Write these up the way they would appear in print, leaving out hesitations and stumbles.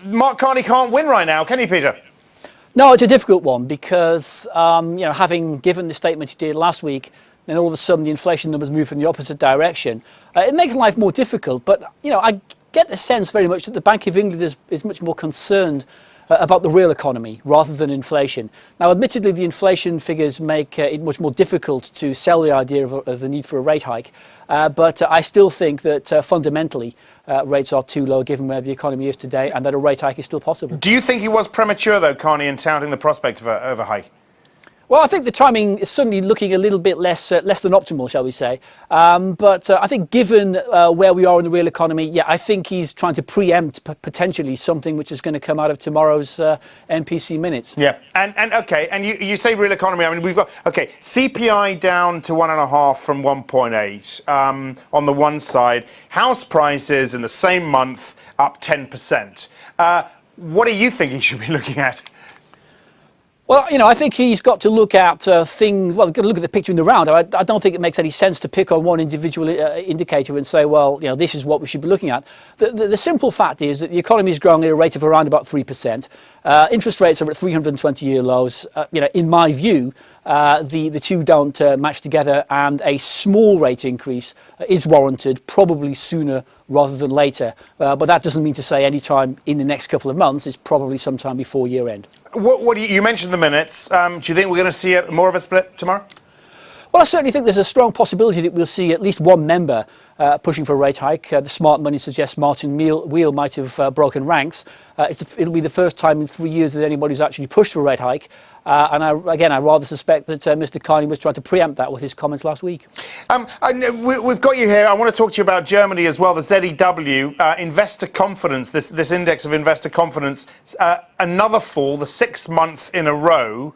Mark Carney can't win right now, can he, Peter? No, it's a difficult one because, having given the statement he did last week, then all of a sudden the inflation numbers move in the opposite direction. It makes life more difficult, but, I get the sense very much that the Bank of England is much more concerned about the real economy rather than inflation. Now, admittedly, the inflation figures make it much more difficult to sell the idea of the need for a rate hike, but I still think that fundamentally rates are too low given where the economy is today and that a rate hike is still possible. Do you think he was premature, though, Carney, in touting the prospect of a hike? Well, I think the timing is suddenly looking a little bit less than optimal, shall we say. But I think given where we are in the real economy, I think he's trying to preempt potentially something which is going to come out of tomorrow's MPC minutes. Yeah, and you say real economy. I mean, we've got, CPI down to 1.5 from 1.8 on the one side. House prices in the same month up 10%. What do you think he should be looking at? Well, I think he's got to look at things, well, he's got to look at the picture in the round. I don't think it makes any sense to pick on one individual indicator and say, well, this is what we should be looking at. The simple fact is that the economy is growing at a rate of around about 3%. Interest rates are at 320-year lows. In my view, the two don't match together, and a small rate increase is warranted, probably sooner rather than later. But that doesn't mean to say any time in the next couple of months. It's probably sometime before year end. What do you mentioned the minutes. Do you think we're going to see more of a split tomorrow? Well, I certainly think there's a strong possibility that we'll see at least one member pushing for a rate hike. The smart money suggests Martin Wheel might have broken ranks. It'll be the first time in 3 years that anybody's actually pushed for a rate hike. And I rather suspect that Mr. Carney was trying to preempt that with his comments last week. We've got you here. I want to talk to you about Germany as well. The ZEW, investor confidence, this index of investor confidence, another fall, the 6th month in a row.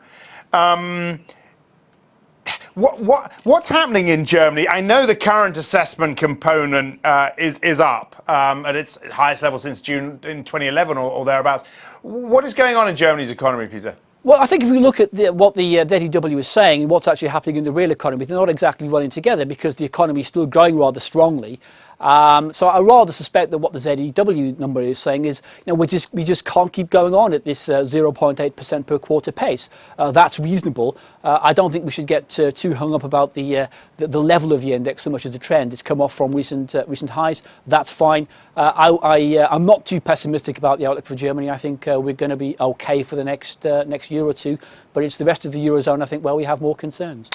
What's happening in Germany? I know the current assessment component is up at its highest level since June in 2011 or thereabouts. What is going on in Germany's economy, Peter? Well, I think if we look at what the ZEW is saying and what's actually happening in the real economy, they're not exactly running together because the economy is still growing rather strongly. So I rather suspect that what the ZEW number is saying is, we just can't keep going on at this 0.8% per quarter pace. That's reasonable. I don't think we should get too hung up about the level of the index so much as the trend. It's come off from recent highs. That's fine. I'm not too pessimistic about the outlook for Germany. I think we're going to be okay for the next year or two. But it's the rest of the Eurozone, I think, where we have more concerns.